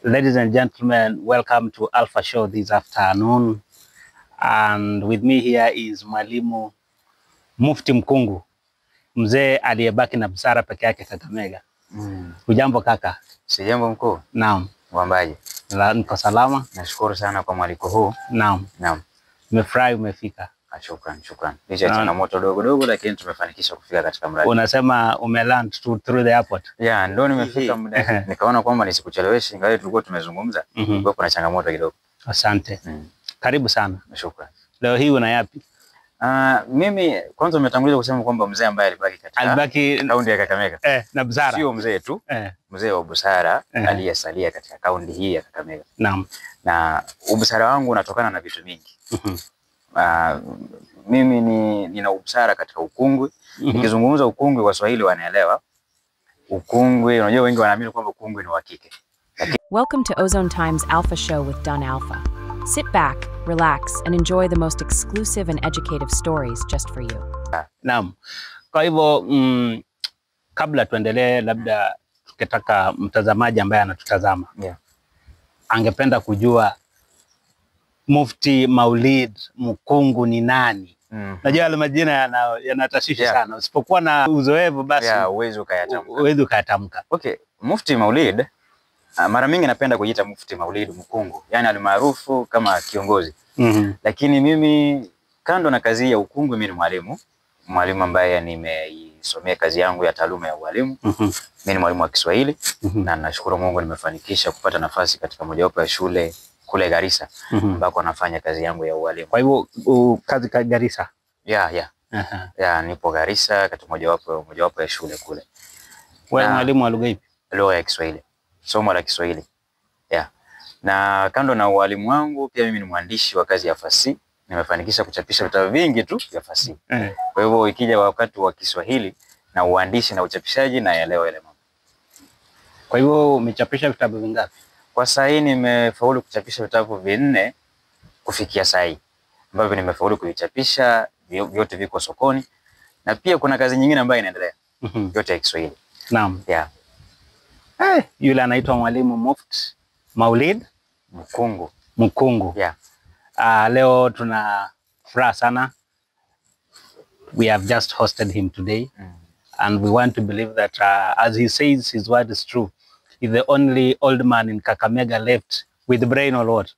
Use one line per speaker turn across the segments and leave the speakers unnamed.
Ladies and gentlemen, welcome to Alpha Show this afternoon. And with me here is Mwalimu Mufti Mkungu, mzee aliyebaki na busara peke yake Kakamega. Hujambo kaka?
Sijambo mkuu.
Naam.
Wambaje?
Niko salama.
Nashukuru sana kwa mwaliko huu.
Naam.
Naam.
Nimefurahi umefika.
Shukran. Licha ya changamoto dogo lakini tumefanikisha kufika katika mradi.
Unasema umeland through the airport?
Yeah, ndio nimefika muda. Nikaona kwamba nisikucheleweshe ingawa tulikuwa tumezungumza. Kwa kuna changamoto kidogo.
Asante. Karibu sana.
Shukran.
Leo hii una yapi?
Mimi kwanza umetanguliza kusema kwamba mzee ambaye alibaki katika kaunti ya Kakamega.
Na busara.
Sio mzee tu. Mzee wa busara aliyesalia katika kaunti hii ya Kakamega.
Naam.
Na ubusara wangu unatokana na vitu vingi. Mimi nina ubusara katika ukungwi. Nikizungumza ukungwi Waswahili wanaelewa. Ukungwi, unajua wengi wanaamini kwamba ukungwi ni wa kike.
Welcome to Ozone Times Alpha Show with Don Alpha. Sit back, relax, and enjoy the most exclusive and educative stories just for you.
Naam. Kwa hivyo kabla tuendelee, labda tukitaka mtazamaji ambaye anatutazama angependa kujua Mufti Maulid Mkungu ni nani? Najua yale majina yanatashwishi sana. Usipokuwa na uzoefu basi huwezi ukayatamka.
Okay, Mufti Maulid mara mingi napenda kujiita Mufti Maulid Mkungu, yani alimaarufu kama kiongozi. Lakini mimi kando na kazi ya ukungu, mimi ni mwalimu ambaye nimeisomea kazi yangu ya taaluma ya ualimu. Mimi ni mwalimu wa Kiswahili na nashukuru Mungu nimefanikisha kupata nafasi katika mojawapo ya shule kule Garissa ambako nafanya kazi yangu ya ualimu.
Kwa hivyo kazi ka Garissa?
Nipo Garissa katika mojawapo ya shule kule.
Wewe mwalimu wa lugha ipi?
Lugha ya Kiswahili. Somo la Kiswahili. Na kando na ualimu wangu pia mimi ni mwandishi wa kazi ya fasihi. Nimefanikisha kuchapisha vitabu vingi tu vya fasihi. Kwa hivyo ikija wakati wa Kiswahili na uandishi na uchapishaji naelewa ile mambo.
Kwa hivyo umechapisha vitabu vingapi?
Kwa sasa hii nimefaulu kuchapisha vitabu 4 kufikia sasa hii. Ambavyo nimefaulu kuvichapisha, vyote viko sokoni. Na pia kuna kazi nyingine ambayo inaendelea. Yote ya Kiswahili.
Naam. Yule anaitwa Mwalimu Mufti Maulid Mkungu. Leo tuna furaha sana. We have just hosted him today. And we want to believe that as he says, his word is true. He's the only old man in Kakamega left with brain or what?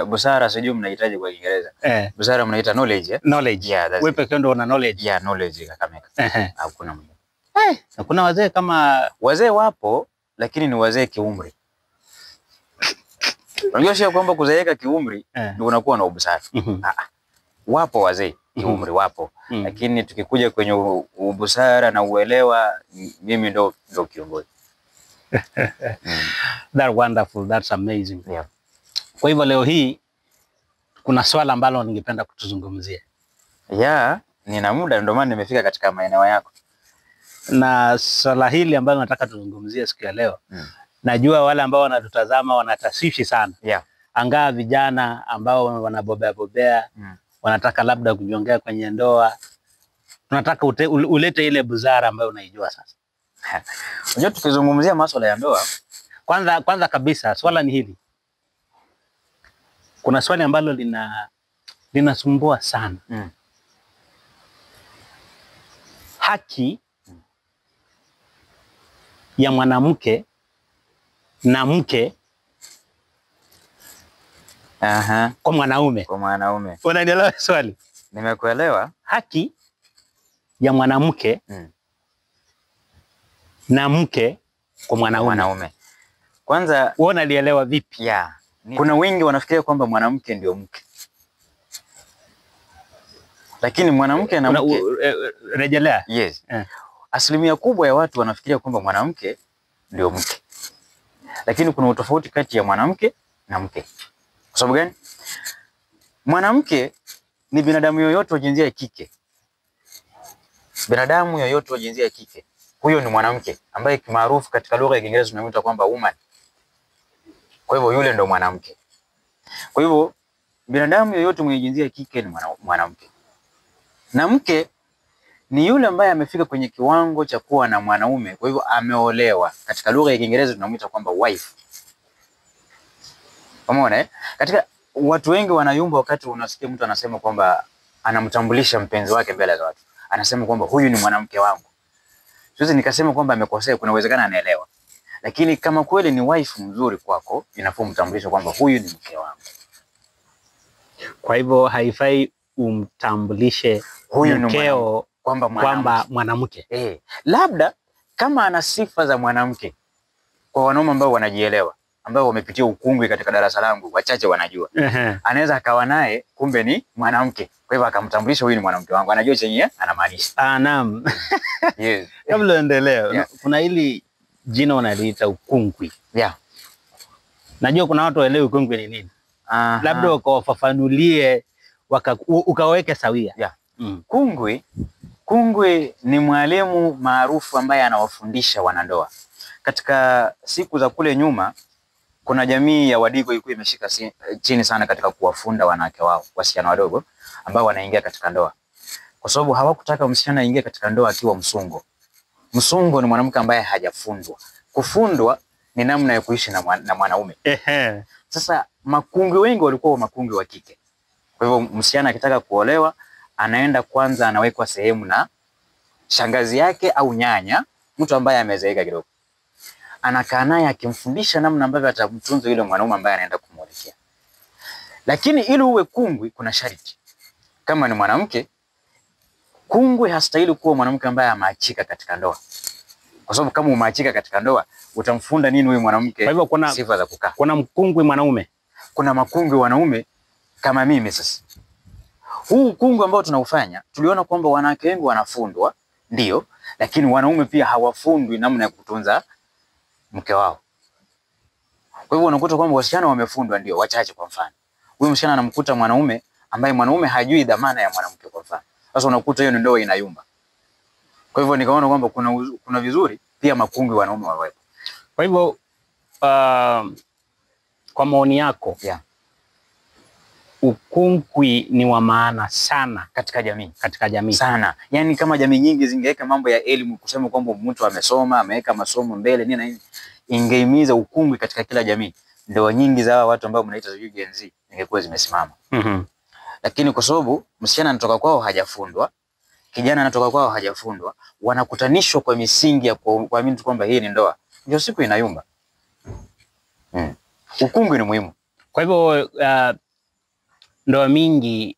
Busara sijui mnahitaji kwa Kiingereza. Busara mnaita knowledge.
Knowledge. Wewe pekee ndio una knowledge.
Knowledge Kakamega. Hakuna mwingine.
Kuna wazee kama
wazee wapo, lakini ni wazee kiumri. Unajua sio kwamba kuzeeka kiumri ndio unakuwa na ubusara. Wapo wazee kiumri wapo, lakini tukikuja kwenye ubusara na uelewa, mimi ndo kiongozi.
That's wonderful, that's amazing. Kwa hivyo leo hii kuna swala ambalo ningependa kutuzungumzia.
Nina muda ndio maana nimefika katika maeneo yako.
Na swala hili ambalo nataka tuzungumzie siku ya leo. Najua wale ambao wanatutazama wanatasishi sana. Angaa vijana ambao wanabobea wanataka labda kujiongea kwenye ndoa. Tunataka ulete ile buzara ambayo unaijua sasa.
Unajua tukizungumzia masuala ya ndoa,
kwanza kabisa swala ni hili. Kuna swali ambalo linasumbua sana. Haki ya mwanamke na mke kwa mwanaume. Unanielewa swali?
Nimekuelewa.
Haki ya mwanamke na mke kwa mwanaume.
Kwanza
wewe unalielewa vipi?
Kuna wengi wanafikiria kwamba mwanamke ndio mke. Lakini mwanamke na mke
rejelea.
Asilimia kubwa ya watu wanafikiria kwamba mwanamke ndio mke. Lakini kuna utofauti kati ya mwanamke na mke. Kwa sababu gani? Mwanamke ni binadamu yoyote wa jinsia ya kike. Binadamu yoyote wa jinsia ya kike. Huyo ni mwanamke ambaye kimaarufu katika lugha ya Kiingereza tunamuita kwamba woman. Kwa hivyo yule ndo mwanamke. Kwa hivyo binadamu yoyote mwenye jinsia ya kike ni mwanamke. Na mke ni yule ambaye amefika kwenye kiwango cha kuwa na mwanaume, kwa hivyo ameolewa. Katika lugha ya Kiingereza tunamuita kwamba wife. Umeona eh? Katika watu wengi wanayumba wakati unasikia mtu anasema kwamba anamtambulisha mpenzi wake mbele za watu. Anasema kwamba huyu ni mwanamke wangu. Siwezi nikasema kwamba amekosea, kuna uwezekano anaelewa. Lakini kama kweli ni wife mzuri kwako, inafaa umtambulishe kwamba huyu ni mke wangu.
Kwa hivyo haifai umtambulishe huyu mkeo kwamba mwanamke.
Labda kama ana sifa za mwanamke, kwa wanaume ambao wanajielewa, ambao wamepitia ukungwi katika darasa langu, wachache wanajua. Anaweza akawa naye kumbe ni mwanamke. Kwa hivyo akamtambulisha huyu ni mwanamke wangu. Anajua chenye anamaanisha.
Naam.
Yes.
Kabla endelee, kuna hili jina wanaliita ukungwi. Najua kuna watu waelewi ukungwi ni nini. Labda ukawafafanulie, ukaweke sawia.
Kungwi ni mwalimu maarufu ambaye anawafundisha wanandoa. Katika siku za kule nyuma, kuna jamii ya Wadigo ilikuwa imeshika chini sana katika kuwafunda wanawake wao, wasichana wadogo ambao wanaingia katika ndoa. Kwa sababu hawakutaka msichana aingie katika ndoa akiwa msungo. Msungo ni mwanamke ambaye hajafundwa. Kufundwa ni namna ya kuishi na mwanaume. Sasa makungwi wengi walikuwa makungwi wa kike. Kwa hivyo msichana akitaka kuolewa, anaenda kwanza anawekwa sehemu na shangazi yake au nyanya, mtu ambaye amezeeka kidogo. Anakaa naye akimfundisha namna ambavyo atamtunza yule mwanaume ambaye anaenda kumwelekea. Lakini ili uwe kungwi kuna sharti. Kama ni mwanamke, kungwi hastahili kuwa mwanamke ambaye ameachika katika ndoa. Kwa sababu kama umeachika katika ndoa, utamfunda nini huyu mwanamke?
Kwa hivyo
sifa za kukaa.
Kuna mkungwi mwanaume.
Kuna makungwi wanaume kama mimi sasa. Huu kungwi ambao tunaufanya, tuliona kwamba wanawake wengi wanafundwa, ndio, lakini wanaume pia hawafundwi namna ya kutunza mke wao. Kwa hivyo unakuta kwamba wasichana wamefundwa ndio, wachache kwa mfano. Huyu msichana anamkuta mwanaume ambaye mwanaume hajui dhamana ya mwanamke kwa mfano. Sasa unakuta hiyo ndoa inayumba. Kwa hivyo nikaona kwamba kuna vizuri pia makungwi wanaume wawepo.
Kwa hivyo kwa maoni yako, ukungwi ni wa maana sana
katika jamii.
Katika jamii
sana. Yaani kama jamii nyingi zingeweka mambo ya elimu, kusema kwamba mtu amesoma, ameweka masomo mbele nini na nini, ingehimiza ukungwi katika kila jamii, ndoa nyingi za watu ambao mnaita Gen Z ingekuwa zimesimama. Lakini kwa sababu msichana anatoka kwao hajafundwa, kijana anatoka kwao hajafundwa, wanakutanishwa kwa misingi ya kuamini kwamba hii ni ndoa, ndio siku inayumba. Ukungwi ni muhimu.
Kwa hivyo ndoa mingi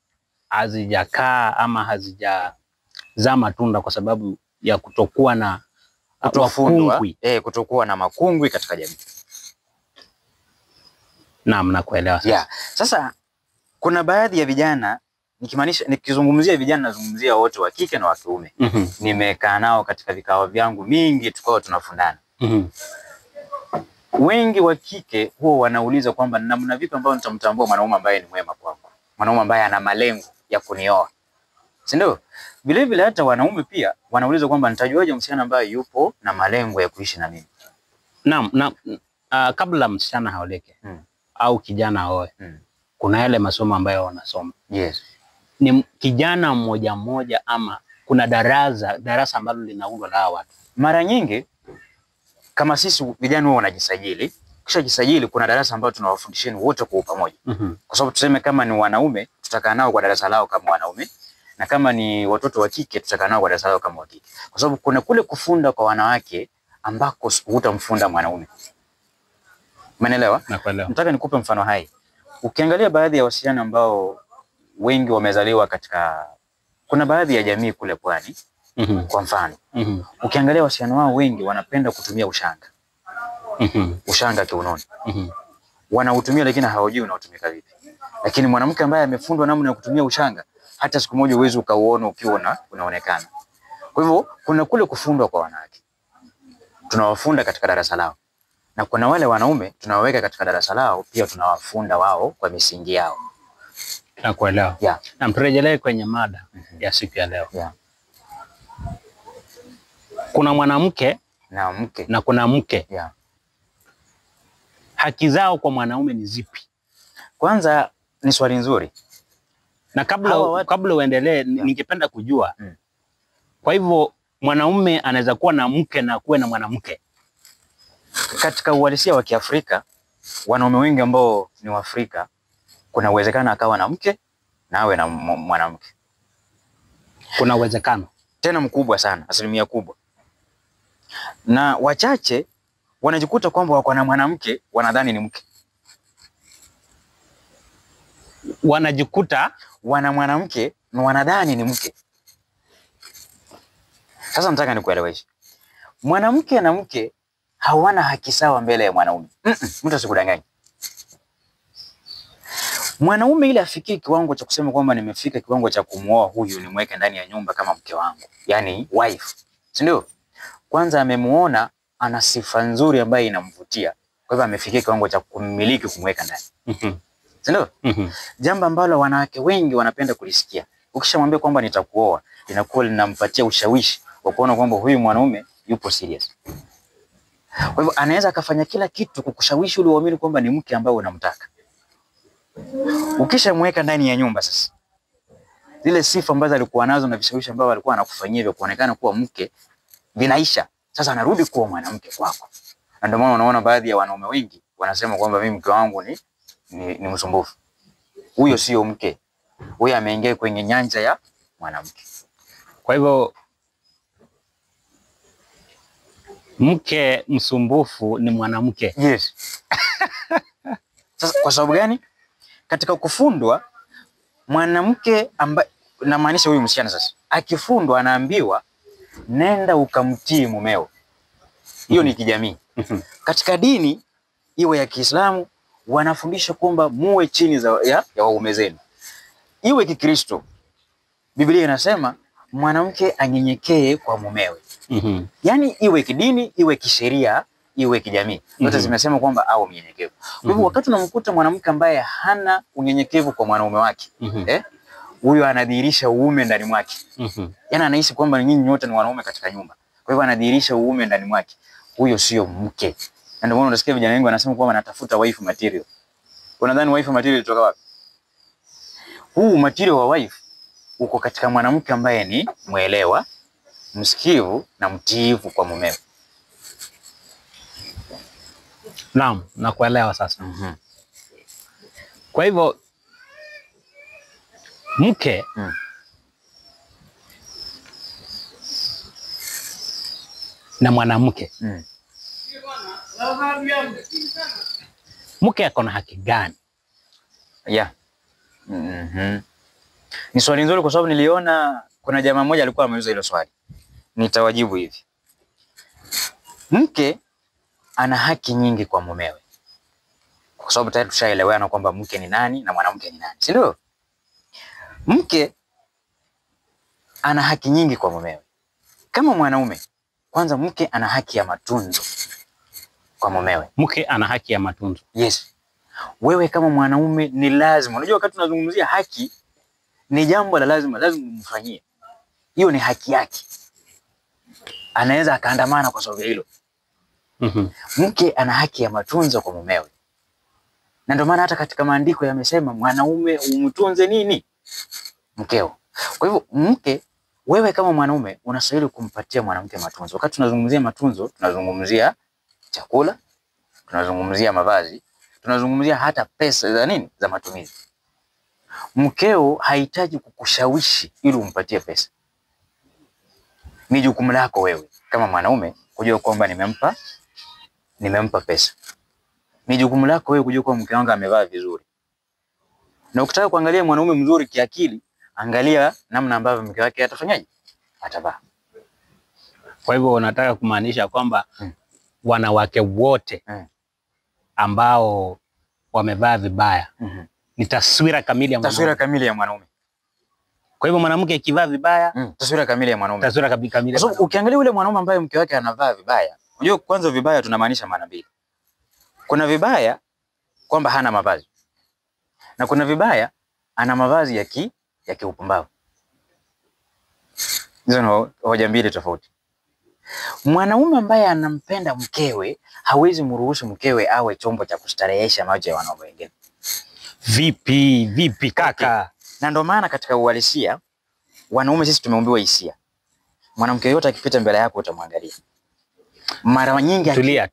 hazijakaa ama hazijazaa matunda kwa sababu ya kutokuwa na
kutofundwa, kutokuwa na makungwi katika jamii.
Naam, nakuelewa sasa.
Sasa kuna baadhi ya vijana, nikizungumzia vijana nazungumzia wote wa kike na wa kiume. Nimekaa nao katika vikao vyangu mingi, tukao tunafundana. Wengi wa kike huwa wanauliza kwamba namna vipi ambao nitamtambua mwanaume ambaye ni mwema kwangu, mwanaume ambaye ana malengo ya kunioa, si ndio? Vile vile hata wanaume pia wanauliza kwamba nitajuaje msichana ambaye yupo na malengo ya kuishi na mimi.
Naam, kabla msichana haoleke au kijana aoe, kuna yale masomo ambayo wanasoma. Ni kijana mmoja mmoja ama kuna darasa ambalo linaundwa na watu?
Mara nyingi kama sisi vijana wao wanajisajili, kisha jisajili kuna darasa ambalo tunawafundisheni wote kwa pamoja. Kwa sababu tuseme kama ni wanaume tutakaa nao kwa darasa lao kama wanaume, na kama ni watoto wa kike tutakaa nao kwa darasa lao kama wa kike. Kwa sababu kuna kule kufunda kwa wanawake ambako hutamfunda mwanaume. Umeelewa?
Nakuelewa.
Nataka nikupe mfano hai. Ukiangalia baadhi ya wasichana ambao wengi wamezaliwa katika, kuna baadhi ya jamii kule pwani, kwa mfano, ukiangalia wasichana wao wengi wanapenda kutumia ushanga. Ushanga kiunoni. Wanautumia lakini hawajui unaotumika vipi. Lakini mwanamke ambaye amefundwa namna ya kutumia ushanga, hata siku moja uwezo ukauona ukiwa unaonekana. Kwa hivyo kuna kule kufundwa kwa wanawake, tunawafunda katika darasa lao, na kuna wale wanaume tunawaweka katika darasa lao pia tunawafunda wao kwa misingi yao.
Nakuelewa. Na turejelee kwenye mada ya siku ya leo. Kuna mwanamke na kuna mke. Haki zao kwa mwanaume ni zipi?
Kwanza ni swali nzuri.
Na kabla uendelee, ningependa kujua. Kwa hivyo mwanaume anaweza kuwa na mke na kuwe na mwanamke?
Katika uhalisia wa Kiafrika wanaume wengi ambao ni Waafrika kuna uwezekano akawa na mke na awe na mwanamke.
Kuna uwezekano
tena mkubwa sana, asilimia kubwa. Na wachache wanajikuta kwamba wako na mwanamke wanadhani ni mke.
Wanajikuta
wana mwanamke na wanadhani ni mke. Sasa nataka nikueleweshe. Mwanamke na mke hawana haki sawa mbele ya mwanaume. Mtu asikudanganye. Mwanaume ili afikie kiwango cha kusema kwamba nimefika kiwango cha kumuoa huyu nimweke ndani ya nyumba kama mke wangu, yani wife, si ndio? Kwanza amemuona ana sifa nzuri ambayo inamvutia, kwa hivyo amefikia kiwango cha kumiliki, kumweka ndani. Si ndio? Jambo ambalo wanawake wengi wanapenda kulisikia. Ukishamwambia kwamba nitakuoa, inakuwa linampatia ushawishi wa kuona kwamba huyu mwanaume yupo serious. Kwa hivyo anaweza akafanya kila kitu kukushawishi ili uamini kwamba ni mke ambaye unamtaka. Ukishamweka ndani ya nyumba sasa, zile sifa ambazo alikuwa nazo na vishawishi ambao alikuwa anakufanyia vya kuonekana kuwa mke vinaisha. Sasa anarudi kuwa mwanamke kwako. Na ndio maana unaona baadhi ya wanaume wengi wanasema kwamba mimi mke wangu ni msumbufu. Huyo sio mke. Huyo ameingia kwenye nyanja ya mwanamke.
Kwa hivyo mke msumbufu ni mwanamke.
Yes. Sasa kwa sababu gani? Katika kufundwa mwanamke ambaye, namaanisha huyu msichana sasa, akifundwa anaambiwa nenda ukamtii mumeo. Hiyo ni kijamii. Katika dini iwe ya Kiislamu wanafundisha kwamba muwe chini ya waume zenu. Iwe Kikristo, Biblia inasema mwanamke anyenyekee kwa mumewe. Yaani iwe kidini, iwe kisheria, iwe kijamii. Zote zimesema kwamba awe mnyenyekevu. Kwa hivyo wakati unamkuta mwanamke ambaye hana unyenyekevu kwa mwanaume wake, huyo anadhihirisha uume ndani mwake. Yaani anahisi kwamba nyinyi nyote ni wanaume katika nyumba. Kwa hivyo anadhihirisha uume ndani mwake. Huyo sio mke. Na ndio maana unasikia vijana wengi wanasema kwamba natafuta wife material. Unadhani wife material kutoka wapi? Huu material wa wife uko katika mwanamke ambaye ni mwelewa, msikivu na mtiifu kwa mumewe.
Naam, nakuelewa sasa. Kwa hivyo mke na mwanamke, mke ako na haki gani?
Ni swali nzuri kwa sababu niliona kuna jamaa mmoja alikuwa ameuliza hilo swali. Nitawajibu hivi. Mke ana haki nyingi kwa mumewe. Kwa sababu tayari tushaelewana kwamba mke ni nani na mwanamke ni nani, si ndio? Mke ana haki nyingi kwa mumewe. Kama mwanaume, kwanza mke ana haki ya matunzo kwa mumewe.
Mke ana haki ya matunzo.
Yes. Wewe kama mwanaume ni lazima, unajua wakati tunazungumzia haki ni jambo la lazima umfanyie. Hiyo ni haki yake. Anaweza akaandamana kwa sababu hilo. Mke ana haki ya matunzo kwa mumewe. Na ndio maana hata katika maandiko yamesema mwanaume umtunze nini? Mkeo. Kwa hivyo mke, wewe kama mwanaume unastahili kumpatia mwanamke matunzo. Wakati tunazungumzia matunzo, tunazungumzia chakula, tunazungumzia mavazi, tunazungumzia hata pesa za nini? Za matumizi. Mkeo hahitaji kukushawishi ili umpatie pesa. Ni jukumu lako wewe kama mwanaume kujua kwamba nimempa pesa. Ni jukumu lako wewe kujua kwamba mke wangu amevaa vizuri. Na ukitaka kuangalia mwanaume mzuri kiakili, angalia namna ambavyo mke wake atafanyaje? Atavaa.
Kwa hivyo unataka kumaanisha kwamba wanawake wote ambao wamevaa vibaya ni taswira kamili ya mwanaume.
Taswira kamili ya mwanaume.
Kwa hivyo mwanamke akivaa vibaya,
taswira kamili ya mwanaume.
Taswira kamili.
Kwa sababu ukiangalia yule mwanaume ambaye mke wake anavaa vibaya, unajua kwanza vibaya tunamaanisha maana mbili. Kuna vibaya kwamba hana mavazi. Na kuna vibaya ana mavazi ya kiupumbavu. Hizo ni hoja mbili tofauti. Mwanaume ambaye anampenda mkewe hawezi mruhusu mkewe awe chombo cha kustarehesha macho ya wanaume wengine.
Vipi kaka?
Okay. Na ndio maana katika uhalisia wanaume sisi tumeumbiwa hisia. Mwanamke yote akipita mbele yako utamwangalia. Mara nyingi
tulia.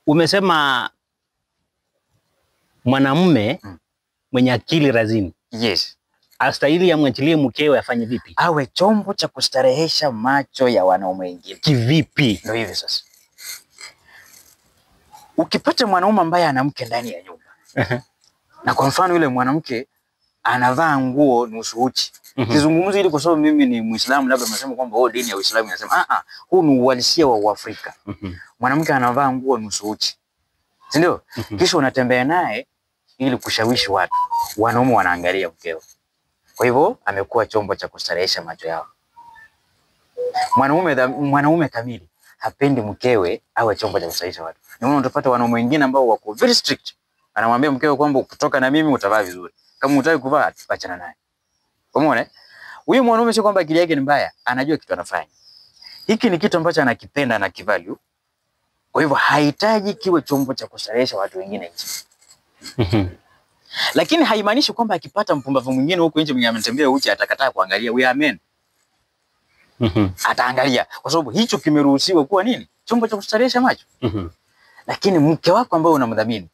Umesema mwanamume mwenye akili razini.
Yes.
Astahili amwachilie mkewe afanye vipi?
Awe chombo cha kustarehesha macho ya wanaume wengine.
Kivipi?
Ndio hivi sasa. Ukipata mwanaume ambaye ana mke ndani ya nyumba. Na kwa mfano yule mwanamke anavaa nguo nusu uchi. Kizungumzo ili kwa sababu mimi ni Muislamu, labda mnasema kwamba dini ya Uislamu inasema huu ni uhalisia wa Uafrika. Mwanamke anavaa nguo nusu uchi. Si ndio? Kisha unatembea naye ili kushawishi watu. Wanaume wanaangalia mkeo. Kwa hivyo amekuwa chombo cha kustarehesha macho yao. Mwanaume kamili hapendi mkewe awe chombo cha kustarehesha watu. Ndio maana utapata wanaume wengine ambao wako very strict. Anamwambia mkewe kwamba ukitoka na mimi utavaa vizuri. Kama hutaki kuvaa, achana naye. Umeona? Huyu mwanaume sio kwamba akili yake ni mbaya, anajua kitu anafanya. Hiki ni kitu ambacho anakipenda na kivalue. Kwa hivyo hahitaji kiwe chombo cha kustarehesha watu wengine nje. Lakini haimaanishi kwamba akipata mpumbavu mwingine huko nje mwenye ametembea uchi atakataa kuangalia. We amen. Ataangalia kwa sababu hicho kimeruhusiwa kuwa nini? Chombo cha kustarehesha macho. Lakini mke wako ambaye unamdhamini,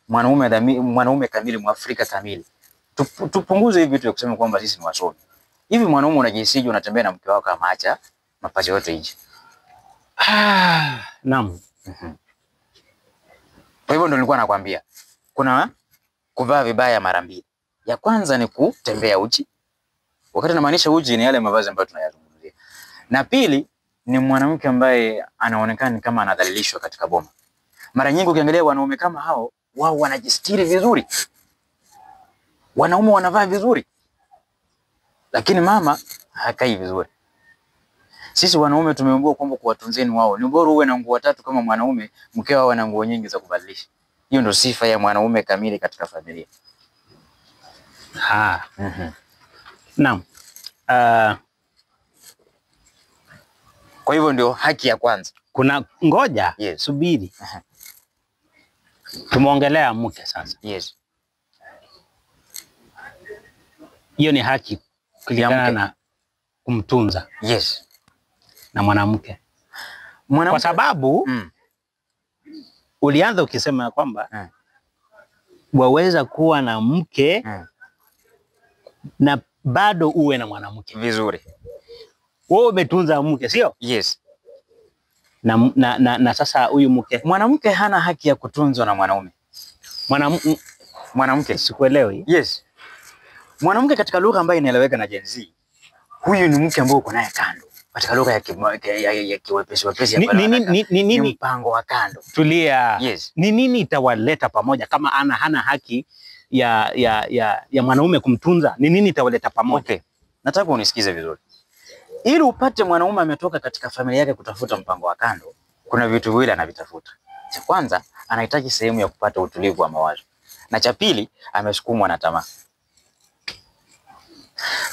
mwanaume kamili, Mwafrika kamili. Tupunguze hivi vitu vya kusema kwamba sisi ni wasomi. Hivi mwanaume unajisije unatembea na mke wako kama acha mapacha yote nje.
Naam.
Kwa hivyo ndio nilikuwa nakwambia. Kuna kuvaa vibaya mara mbili. Ya kwanza ni kutembea uchi. Wakati namaanisha uchi ni yale mavazi ambayo tunayazungumzia. Na pili ni mwanamke ambaye anaonekana kama anadhalilishwa katika boma. Mara nyingi ukiangalia wanaume kama hao, wao wanajistiri vizuri. Wanaume wanavaa vizuri. Lakini mama hakai vizuri. Sisi wanaume tumeambiwa kwamba kuwatunzeni wao. Ni bora uwe na nguo 3 kama mwanaume, mkeo awe na nguo nyingi za kubadilisha. Hiyo ndio sifa ya mwanaume kamili katika familia.
Naam.
Kwa hivyo ndio haki ya kwanza.
Kuna ngoja,
Yes.
Subiri. Tumeongelea mke sasa.
Yes.
Hiyo ni haki kulingana na kumtunza.
Yes.
Na mwanamke. Kwa sababu ulianza ukisema kwamba waweza kuwa na mke na bado uwe na mwanamke.
Vizuri.
Wewe umetunza mke, sio?
Yes.
Na sasa huyu mke,
mwanamke hana haki ya kutunzwa na mwanaume. Mwanamke
sikuelewi.
Yes. Mwanamke katika lugha ambayo inaeleweka na Gen Z, huyu ni mke ambaye uko naye kando. Katika lugha ya kiwepesi wepesi
ni
mpango wa kando.
Tulia.
Yes.
Ni nini itawaleta pamoja kama hana haki ya mwanaume kumtunza? Ni nini itawaleta pamoja?
Okay. Nataka unisikize vizuri. Ili upate mwanaume ametoka katika familia yake kutafuta mpango wa kando, kuna vitu viwili anavitafuta. Cha kwanza, anahitaji sehemu ya kupata utulivu wa mawazo. Na cha pili, amesukumwa na tamaa.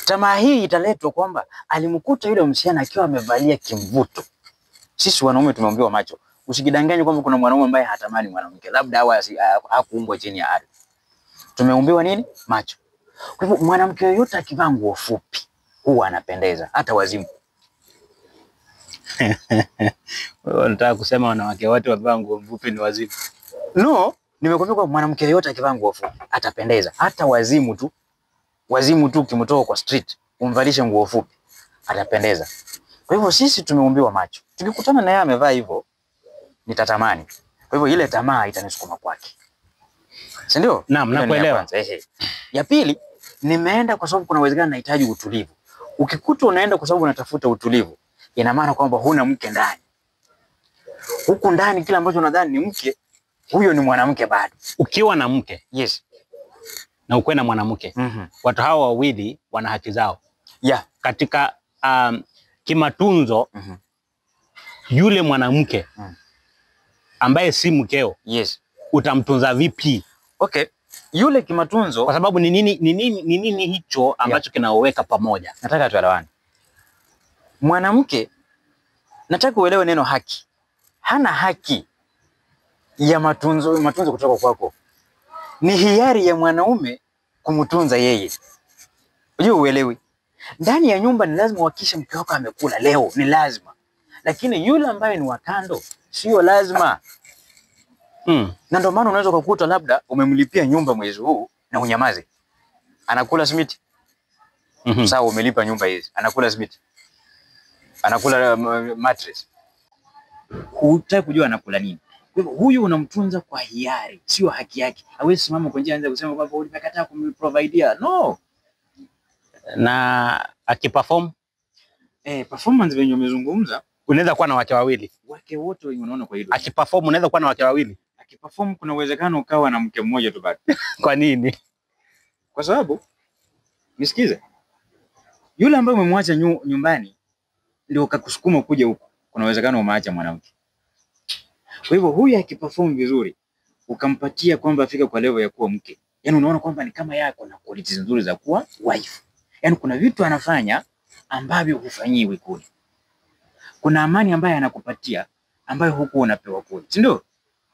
Tamaa hii italetwa kwamba alimkuta yule msichana akiwa amevalia kimvuto. Sisi wanaume tumeambiwa macho. Usijidanganye kwamba kuna mwanaume ambaye hatamani mwanamke. Labda hakuumbwa chini ya ardhi. Tumeumbiwa nini? Macho. Kwa hivyo mwanamke yoyote akivaa nguo fupi huwa anapendeza, hata wazimu.
Unataka kusema wanawake wote wavaa nguo fupi ni wazimu?
No, nimekwambia kwa mwanamke yoyote akivaa nguo fupi atapendeza, hata wazimu tu. Wazimu tu ukimtoa kwa street, umvalishe nguo fupi, atapendeza. Kwa hivyo sisi tumeumbiwa macho. Tukikutana na yeye amevaa hivyo, nitatamani. Kwa hivyo ile tamaa itanisukuma kwake. Si ndio?
Naam, nakuelewa.
Ya pili, nimeenda kwa sababu kuna uwezekano nahitaji utulivu. Ukikuta unaenda kwa sababu unatafuta utulivu, ina maana kwamba huna mke ndani. Huku ndani kila ambacho unadhani ni mke, huyo ni mwanamke bado.
Ukiwa na mke,
yes,
na ukwe na mwanamke, watu hawa wawili wana haki zao.
Yeah.
Katika kimatunzo, yule mwanamke ambaye si mkeo,
yes,
utamtunza vipi?
Okay. Yule kimatunzo,
kwa sababu ni nini hicho ambacho kinaoweka pamoja?
Nataka tuelewane. Mwanamke, nataka uelewe neno haki. Hana haki ya matunzo kutoka kwako. Ni hiari ya mwanaume kumtunza yeye. Unajua uelewi. Ndani ya nyumba ni lazima uhakikishe mke wako amekula leo, ni lazima. Lakini yule ambaye ni wakando sio lazima. Na ndio maana unaweza kukuta labda umemlipia nyumba mwezi huu na unyamaze. Anakula simiti. Sawa, umelipa nyumba hizi. Anakula simiti. Anakula mattress. Hutaki kujua anakula nini. Kwa hivyo huyu unamtunza kwa hiari, sio haki yake. Hawezi simama kwa njia anza kusema kwamba umekataa kumprovidea. No.
Na akiperform
performance venye umezungumza,
unaweza kuwa na wake wawili.
Wake wote wenye unaona kwa hilo.
Akiperform unaweza kuwa na wake wawili.
Akiperform kuna uwezekano ukawa na mke mmoja tu bado.
Kwa nini?
Kwa sababu nisikize. Yule ambaye umemwacha nyumbani ndio ukakusukuma kuja huko. Kuna uwezekano umaacha mwanamke. Kwa hivyo huyu akiperform vizuri, ukampatia kwamba afika kwa level ya kuwa mke. Yaani unaona kwamba ni kama yako na qualities nzuri za kuwa wife. Yaani kuna vitu anafanya ambavyo hufanyiwi kule. Kuna amani ambayo anakupatia ambayo huku unapewa kule. Si ndio?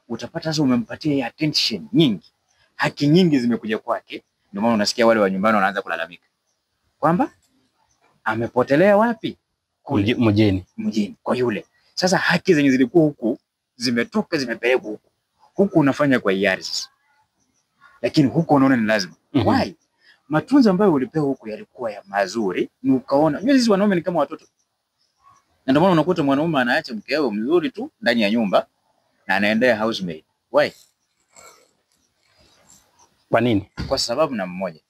Utapata sasa umempatia attention nyingi. Haki nyingi zimekuja kwake. Ndio maana unasikia wale wa nyumbani wanaanza kulalamika. Kwamba amepotelea wapi?
Mjini.
Kwa yule. Sasa haki zenye zilikuwa huku zimetoka zimepelekwa huku. Huku unafanya kwa hiari sasa. Lakini huku unaona ni lazima. Why? Matunzo ambayo ulipewa huku yalikuwa ya mazuri, ni ukaona. Unajua sisi wanaume ni kama watoto. Na ndio maana unakuta mwanaume anaacha mkeo mzuri tu ndani ya nyumba na anaendea housemaid. Why?
Kwa nini?
Kwa sababu na mmoja.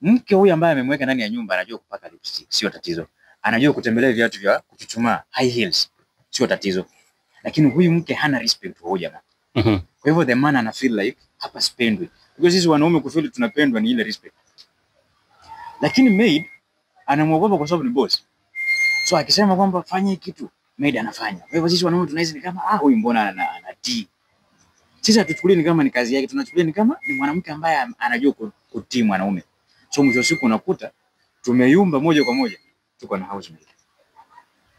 Mke huyu ambaye amemweka ndani ya nyumba anajua kupaka lipstick, sio tatizo. Anajua kutembelea viatu vya kuchuchumaa, high heels, sio tatizo. Lakini huyu mke hana respect kwa huyu jamaa. Kwa hivyo the man ana feel like hapa spendwi. Because sisi wanaume kufeel tunapendwa ni ile respect. Lakini maid anamwogopa kwa sababu ni boss. So akisema kwamba fanya kitu, maid anafanya. Kwa hivyo sisi wanaume tunahisi ni kama huyu mbona anatii. Sisi hatuchukulie ni kama ni kazi yake, tunachukulia ni kama ni mwanamke ambaye anajua kutii mwanaume. So mwisho siku unakuta tumeyumba moja kwa moja tuko na housemaid.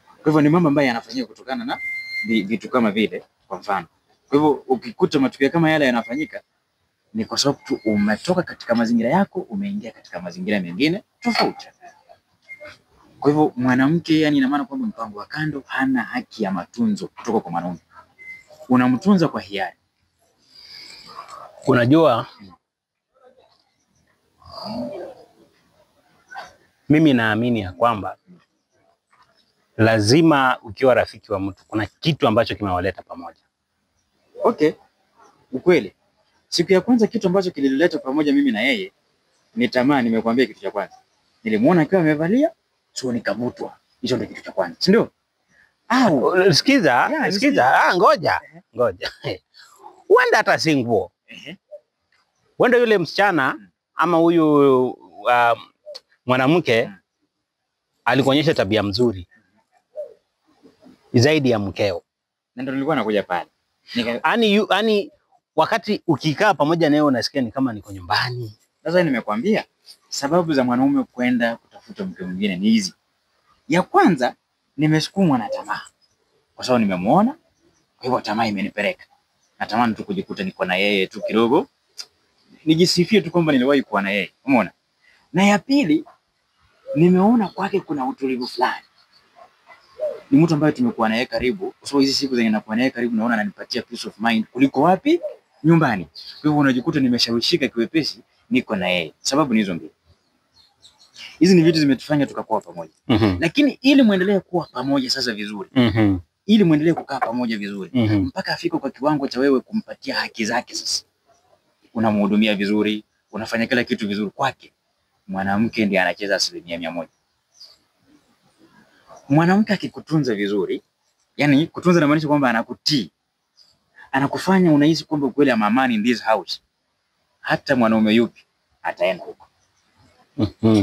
Kwa hivyo ni mama ambaye anafanyia kutokana na vitu kama vile kwa mfano. Kwa hivyo ukikuta matukio kama yale yanafanyika ni kwa sababu tu umetoka katika mazingira yako umeingia katika mazingira mengine tofauti. Kwa hivyo mwanamke, yani ina maana kwamba mpango wa kando hana haki ya matunzo kutoka kwa mwanaume. Unamtunza kwa hiari.
Unajua mimi naamini ya kwamba lazima ukiwa rafiki wa mtu kuna kitu ambacho kimewaleta pamoja.
Okay. Ukweli. Siku ya kwanza kitu ambacho kilileta pamoja mimi na yeye ni tamaa. Nimekuambia kitu cha kwanza. Nilimuona akiwa amevalia, so nikavutwa. Hicho ndio kitu cha kwanza. Si ndio?
Sikiza. Ngoja. Wanda hata si nguo. Wanda yule msichana ama huyu mwanamke alikuonyesha tabia mzuri zaidi ya mkeo.
Na ndio nilikuwa nakuja pale.
Ani wakati ukikaa pamoja naye unasikia ni kama niko nyumbani.
Sasa nimekwambia sababu za mwanaume kwenda kutafuta mke mwingine ni hizi. Ya kwanza nimesukumwa na tamaa. Kwa sababu nimemuona, kwa hivyo tamaa imenipeleka. Natamani tu kujikuta niko na yeye tu kidogo. Nijisifie tu kwamba niliwahi kuwa na yeye. Umeona? Na ya pili nimeona kwake kuna utulivu fulani. Ni mtu ambaye tumekuwa naye karibu. Kwa sababu hizi siku zenye nakuwa naye karibu naona ananipatia peace of mind kuliko wapi? Nyumbani. Kwa hivyo unajikuta nimeshawishika kiwepesi niko na yeye. Sababu ni hizo mbili. Hizi ni vitu zimetufanya tukakuwa pamoja. Lakini ili muendelee kuwa pamoja sasa vizuri. Ili muendelee kukaa pamoja vizuri. Mpaka afike kwa kiwango cha wewe kumpatia haki zake sasa. Unamhudumia vizuri, unafanya kila kitu vizuri kwake. Mwanamke ndiye anacheza 100%. Mwanamke akikutunza vizuri, yani kutunza inamaanisha kwamba anakutii. Anakufanya unahisi kwamba kweli ama amani in this house. Hata mwanaume yupi ataenda huko.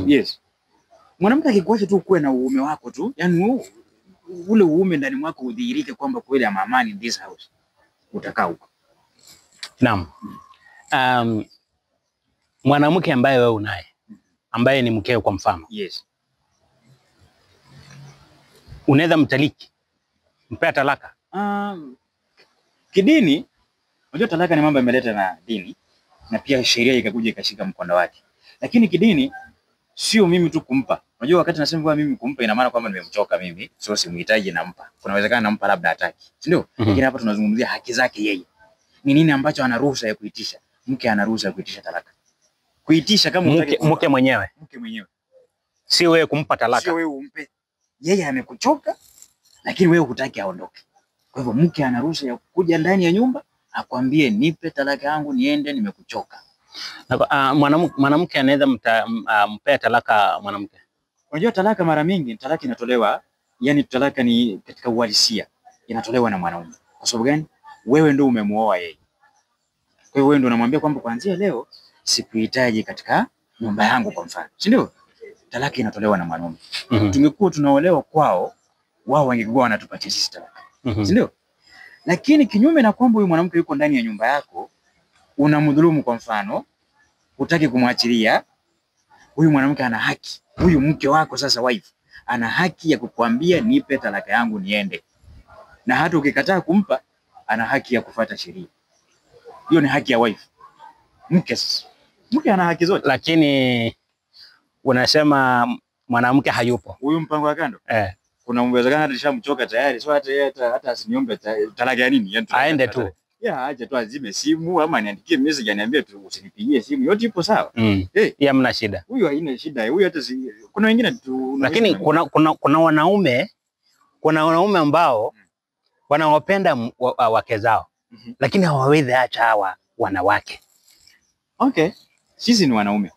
Yes. Mwanamke akikuacha tu kuwe na uume wako tu, yani ule uume ndani mwako udhihirike kwamba kweli ama amani in this house. Utakaa huko.
Naam. Mwanamke ambaye wewe unaye, ambaye ni mkeo kwa mfano.
Yes.
Unaweza mtaliki, mpea talaka.
Kidini, unajua talaka ni mambo yameleta na dini na pia sheria ikakuja ikashika mkondo wake. Lakini kidini sio mimi tu kumpa. Unajua wakati nasema kwa mimi kumpa ina maana kwamba nimemchoka mimi, sio simhitaji nampa. Kuna uwezekano nampa labda hataki. Si ndio? Lakini hapa tunazungumzia haki zake yeye. ni nini ambacho ana ruhusa ya kuitisha. Mke ana ruhusa ya kuitisha talaka. Kuitisha kama
mke mwenyewe.
Mke mwenyewe.
Sio wewe kumpa talaka.
Sio wewe umpe. Yeye amekuchoka lakini wewe hutaki aondoke. Kwa hivyo mke ana ruhusa ya kuja ndani ya nyumba akwambie nipe talaka yangu niende, nimekuchoka.
Mwanamke anaweza mpea talaka mwanamke.
Unajua talaka mara mingi talaka inatolewa, yani talaka ni katika uhalisia inatolewa na mwanaume. Kwa sababu gani? Wewe ndio umemuoa yeye. Kwa hiyo wewe ndio unamwambia kwamba kuanzia leo sikuhitaji katika nyumba yangu kwa mfano. Si ndio? Talaka inatolewa na mwanaume. Tungekuwa tunaolewa kwao, wao wangekuwa wanatupatia sisi talaka. Si ndio? Lakini kinyume na kwamba huyu mwanamke yuko ndani ya nyumba yako, unamdhulumu kwa mfano, hutaki kumwachilia, huyu mwanamke ana haki. Huyu mke wako sasa wife ana haki ya kukuambia nipe talaka yangu niende. Na hata ukikataa kumpa ana haki ya kufuata sheria. Hiyo ni haki ya wife. Mke ana haki zote.
Lakini unasema mwanamke hayupo.
Huyu mpango wa kando? Kuna uwezekano hata nishamchoka tayari. So hata asiniombe talaka ya nini?
Aende tu.
Aje tu azime simu ama niandikie message aniambie tu usinipigie simu. Yote ipo sawa.
Yeye hamna shida.
Huyu haina shida. Huyu hata kuna wengine tu.
Lakini kuna wanaume ambao wanawapenda wake zao. Lakini hawawezi acha hawa wanawake.
Okay. Sisi ni wanaume.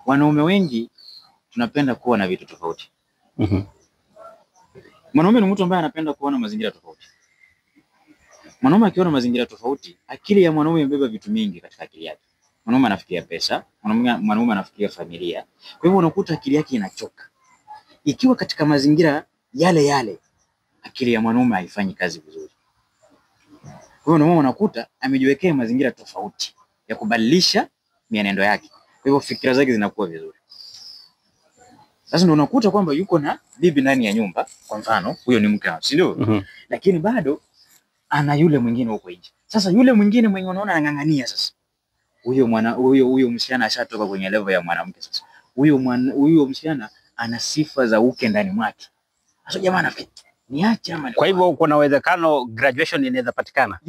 Wanaume wengi tunapenda kuwa na vitu tofauti. Mwanaume ni mtu ambaye anapenda kuona mazingira tofauti. Mwanaume akiona mazingira tofauti, akili ya mwanaume imebeba vitu mingi katika akili yake. Mwanaume anafikiria pesa, mwanaume anafikiria familia. Kwa hivyo unakuta akili yake inachoka. Ikiwa katika mazingira yale, akili ya mwanaume haifanyi kazi vizuri. Kwa hivyo unakuta amejiwekea mazingira tofauti ya kubadilisha mienendo yake. Kwa hivyo fikra zake zinakuwa vizuri. Sasa ndio unakuta kwamba yuko na bibi ndani ya nyumba, kwa mfano, huyo ni mke wake, si ndio? Lakini bado ana yule mwingine huko nje. Sasa yule mwingine mwenye unaona anang'ang'ania sasa. Huyo msichana ashatoka kwenye level ya mwanamke sasa. Huyo msichana ana sifa za uke ndani mwake. Sasa jamaa nafikiri niache ama.
Kwa hivyo kuna uwezekano graduation inaweza patikana.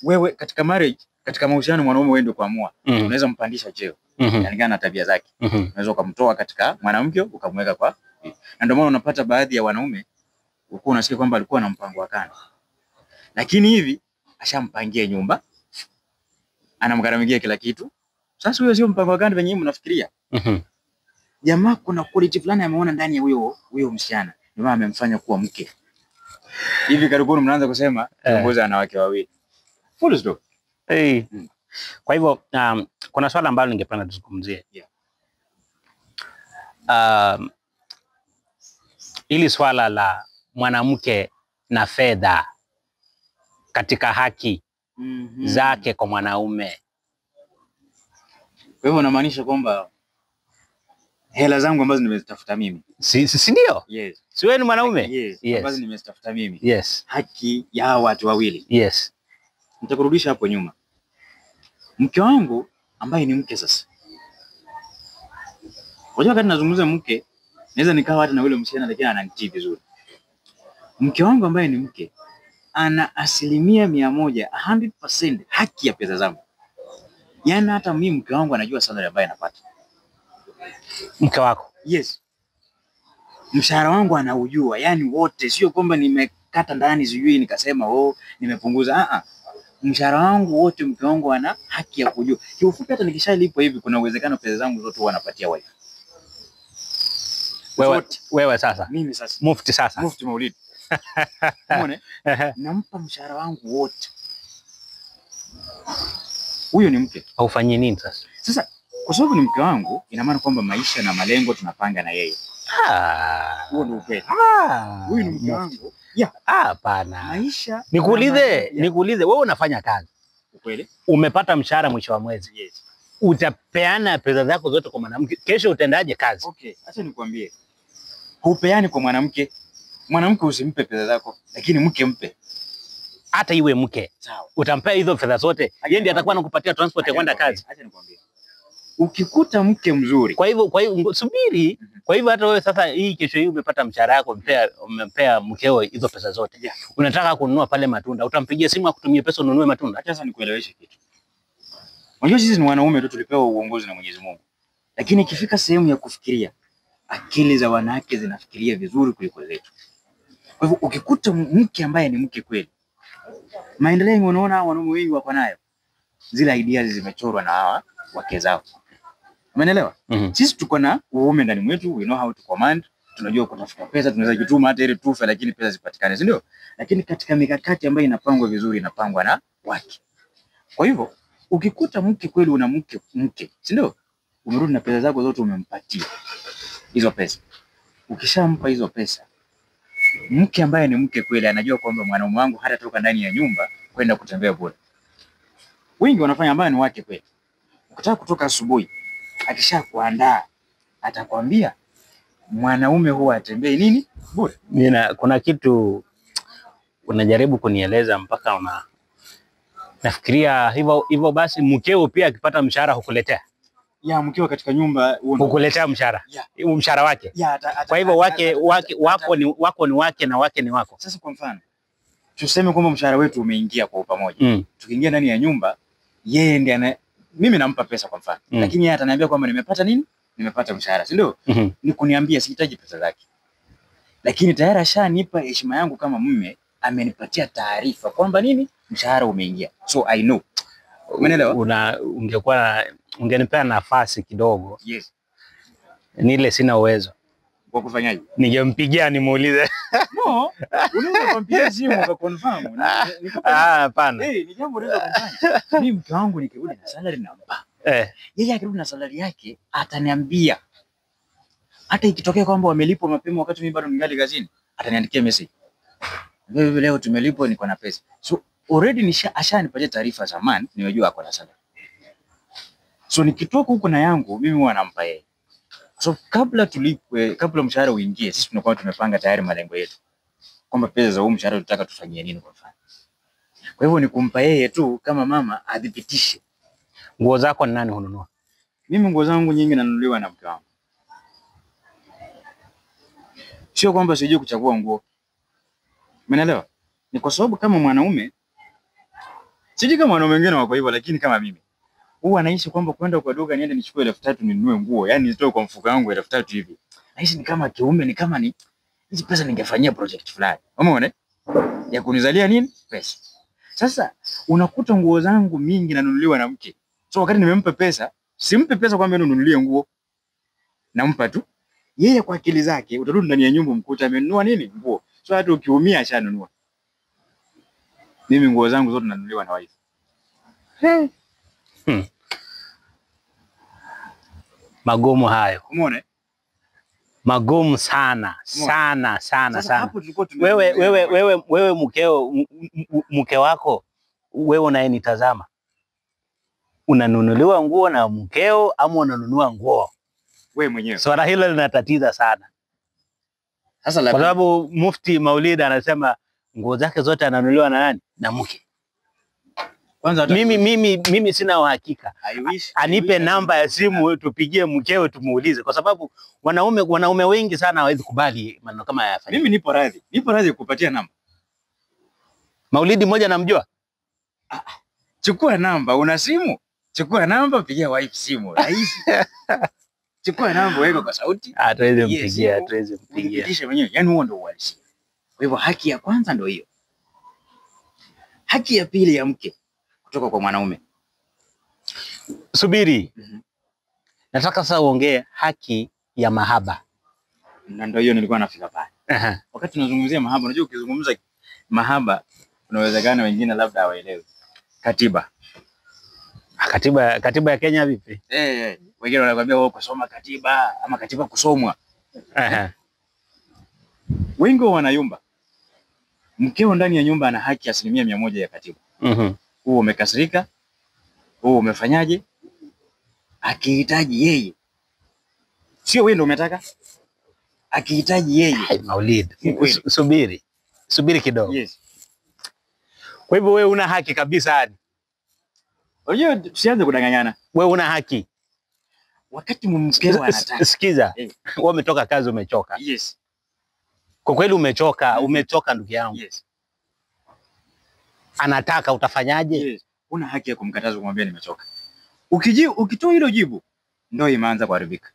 Wewe katika marriage, katika mahusiano mwanaume wewe ndio kuamua. Unaweza mpandisha cheo. Kulingana na tabia zake. Unaweza kumtoa katika mwanamke ukamweka kwa. Na ndio maana unapata baadhi ya wanaume uko unasikia kwamba alikuwa na mpango wa kando. Lakini hivi ashampangia nyumba. Anamgharamikia kila kitu. Sasa huyo sio mpango wa kando venye mnafikiria. Jamaa kuna quality fulani ameona ndani ya huyo msichana. Ndio maana amemfanya kuwa mke. Hivi karibuni mnaanza kusema kiongozi ana wake wawili. Full stop.
Kwa hivyo kuna swala ambalo ningependa tuzungumzie. Ili swala la mwanamke na fedha katika haki zake kwa mwanaume.
Kwa hivyo unamaanisha kwamba hela zangu ambazo nimezitafuta mimi.
Si ndio?
Yes.
Si wewe ni mwanaume?
Yes. Ambazo nimezitafuta mimi.
Yes.
Haki ya watu wawili.
Yes.
Nitakurudisha hapo nyuma. Mke wangu ambaye ni mke sasa. Unajua wakati nazungumza mke, naweza nikawa hata na yule msichana lakini ananitii vizuri. Mke wangu ambaye ni mke ana 100% haki ya pesa zangu. Yaani hata mimi mke wangu anajua salary ambayo anapata.
Mke wako?
Yes. Mshahara wangu anaujua, yani wote, sio kwamba nimekata ndani sijui nikasema nimepunguza. Mshahara wangu wote mke wangu ana haki ya kujua. Kiufupi hata nikishalipwa hivi kuna uwezekano pesa zangu zote wanapatia wife.
Wewe sasa.
Mimi sasa.
Mufti sasa.
Mufti Maulid. Umeona? Nampa mshahara wangu wote. Huyo ni mke.
Aufanyie nini sasa?
Sasa kwa sababu ni mke wangu, ina maana kwamba maisha na malengo tunapanga na yeye. Huo ndio ukweli. Huyu ni mke wangu.
Hapana.
Maisha.
Nikuulize wewe unafanya kazi.
Ukweli?
Umepata mshahara mwisho wa mwezi.
Yes.
Utapeana pesa zako zote kwa mwanamke. Kesho utaendaje kazi?
Okay, acha nikwambie. Hupeani kwa mwanamke. Mwanamke usimpe pesa zako, lakini mke mpe.
Hata iwe mke.
Sawa.
Utampea hizo fedha zote. Yeye ndiye atakuwa anakupatia transport ya kwenda kazi.
Acha nikwambie. ukikuta mke mzuri.
Kwa hivyo subiri. Kwa hivyo hata wewe sasa hii kesho hii umepata mshahara wako, umempea mkeo hizo pesa zote.
Yeah.
Unataka kununua pale matunda, utampigia simu akutumie pesa ununue matunda?
Acha sasa nikueleweshe kitu. Unajua sisi ni wanaume tu, tulipewa uongozi na Mwenyezi Mungu. Lakini ikifika sehemu ya kufikiria, akili za wanawake zinafikiria vizuri kuliko zetu. Kwa hivyo ukikuta mke ambaye ni mke kweli, maendeleo unaona wanaume wengi wako nayo, zile ideas zimechorwa na hawa wake zao. Umeelewa? Sisi tuko na uume ndani mwetu, we know how to command, tunajua kutafuta pesa, tunaweza kutuma hata ile tufe lakini pesa zipatikane, si ndio? Lakini katika mikakati ambayo inapangwa vizuri, inapangwa na wake. Kwa hivyo ukikuta mke kweli, una mke, si ndio? Umerudi na pesa zako zote umempatia hizo pesa. Ukishampa hizo pesa, mke ambaye ni mke kweli anajua kwamba mwanaume wangu hata toka ndani ya nyumba kwenda kutembea bure. Wengi wanafanya ambaye ni wake kweli. Ukitaka kutoka asubuhi, akishakuandaa atakwambia mwanaume huwa atembei nini bure.
Kuna kitu unajaribu kunieleza mpaka nafikiria hivyo basi mkeo pia akipata mshahara hukuletea?
Ya mkeo katika nyumba
hukuletea mshahara? Yeah. Mshahara wake? Yeah, kwa hivyo wako ni wake na wake ni wako.
Sasa kwa mfano tuseme kwamba mshahara wetu umeingia kwa pamoja. Tukiingia ndani ya nyumba, yeye ndiye mimi nampa pesa kwa mfano. Lakini yeye ataniambia kwamba nimepata nini? Nimepata mshahara, si ndio? Ni kuniambia sihitaji pesa zake. Lakini tayari ashanipa heshima yangu kama mume, amenipatia taarifa kwamba nini? Mshahara umeingia. So I know. Umeelewa?
Ungenipea nafasi kidogo.
Yes.
Nile sina uwezo.
Kwa kufanyaje?
Ningempigia nimuulize.
No, unaweza kumpigia simu kwa confirm.
Hapana.
Ni jambo unaweza kufanya. Mimi mke wangu nikirudi na salary nampa. Yeye akirudi na salary yake ataniambia. Hata ikitokea kwamba wamelipwa mapema wakati mimi bado ningali kazini, ataniandikia message. Wewe leo tumelipwa, niko na pesa. So already ashanipatia taarifa zamani, nimejua ako na salary. So nikitoka huko na yangu, mimi huwa nampa yeye. So kabla tulipwe, kabla mshahara uingie, sisi tunakuwa tumepanga tayari malengo yetu. Kwamba pesa za huu mshahara tutaka tufanyie nini kwa mfano. Kwa hivyo ni kumpa yeye tu kama mama adhibitishe.
Nguo zako ni nani hununua?
Mimi nguo zangu nyingi nanunuliwa na mke wangu. Sio kwamba sijui kuchagua nguo. Umeelewa? Ni kwa sababu kama mwanaume, sijui kama wanaume wengine wako hivyo, lakini kama mimi huwa naishi kwamba kwenda kwa duka niende nichukue 3000 ninunue nguo, yani nitoe kwa mfuko wangu 3000 hivi. Naishi ni kama kiume, ni kama ni hizi pesa ningefanyia project fulani. Umeona? Ya kunizalia nini? Pesa. Sasa unakuta nguo zangu mingi nanunuliwa na mke. So wakati nimempa pesa, simpe pesa kwamba nunulie nguo. Nampa tu. Yeye kwa akili zake utarudi ndani ya nyumba mkuta amenunua nini? Nguo. So hata ukiumia ashanunua. Mimi nguo zangu zote nanunuliwa na wife.
Magumu hayo.
Umeona?
Magumu sana. Wewe mke wako, wewe unayenitazama, unanunuliwa nguo na mkeo ama unanunua nguo
wewe mwenyewe?
Swala hilo linatatiza sana. Sasa kwa sababu Mufti Maulid anasema nguo zake zote ananunuliwa na nani? Na mke. Kwanza mimi sina uhakika. Anipe namba ya simu tupigie mkeo tumuulize, kwa sababu wanaume wengi sana hawezi kubali maneno kama haya.
Mimi nipo radhi kukupatia namba.
Maulidi mmoja namjua.
Chukua namba, una simu? Chukua namba, pigia wife simu. Rahisi. Chukua namba, weka kwa sauti.
Hatuwezi mpigia.
Kisha mwenyewe, yani huo ndio uhalisia. Kwa hivyo haki ya kwanza ndio hiyo. Haki ya pili ya mke kutoka kwa mwanaume.
Subiri. Nataka sasa uongee haki ya mahaba.
Na ndio hiyo nilikuwa nafika pale. Wakati tunazungumzia mahaba, unajua ukizungumza mahaba unawezekana wengine labda hawaelewi. Katiba
ya Kenya vipi?
Wengine wanakuambia wao kusoma katiba ama katiba kusomwa. Wengi wanayumba. Mkeo ndani ya nyumba ana haki 100% ya katiba. Huo umekasirika, huo umefanyaje? Akihitaji yeye. Sio wewe ndio umetaka. Akihitaji yeye.
Maulid. Subiri kidogo.
Yes.
Kwa hivyo wewe una haki kabisa hadi.
Unajua tusianze kudanganyana.
Wewe una haki.
wakati mumkeo anataka.
Sikiza. Wewe umetoka kazi umechoka.
Yes.
Kwa kweli umechoka, umechoka ndugu yangu.
Yes.
Anataka utafanyaje?
Yes. Una haki ya kumkataza kumwambia nimechoka. Ukitoa hilo jibu ndio imeanza kuharibika.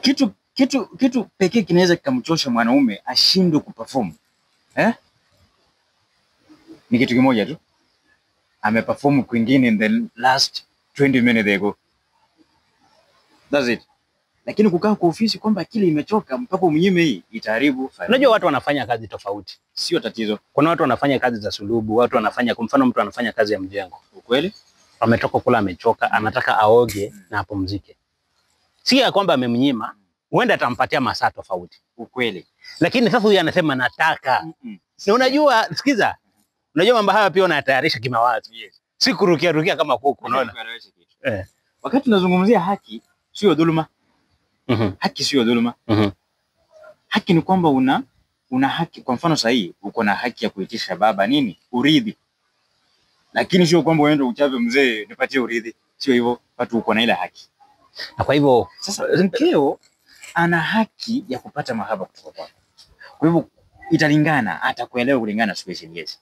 Kitu pekee kinaweza kikamchosha mwanaume ashindwe kuperform. Ni kitu kimoja tu. Ameperform kwingine in the last 20 minutes ago. That's it. Lakini kukaa kwa ofisi kwamba akili imechoka mpaka mnyime hii itaharibu.
Unajua watu wanafanya kazi tofauti.
Sio tatizo.
Kuna watu wanafanya kazi za sulubu, watu wanafanya, kwa mfano mtu anafanya kazi ya mjengo.
Ukweli?
Ametoka kula amechoka, anataka aoge na apumzike. Si ya kwamba amemnyima, huenda atampatia masaa tofauti.
Ukweli.
Lakini sasa huyu anasema nataka. Na unajua, sikiza. Unajua mambo haya pia unatayarisha kimawazo.
Yes.
Si kurukia kama kuku, unaona?
Wakati tunazungumzia haki, sio dhuluma. Haki sio dhuluma. Haki ni kwamba una haki. Kwa mfano sahihi, uko na haki ya kuitisha baba nini? Urithi. Lakini sio kwamba uende uchape mzee nipatie urithi. Sio hivyo. Watu uko na ile haki.
Na kwa hivyo
sasa mkeo ana haki ya kupata mahaba kutoka kwako. Kwa hivyo italingana, atakuelewa kulingana situation yes.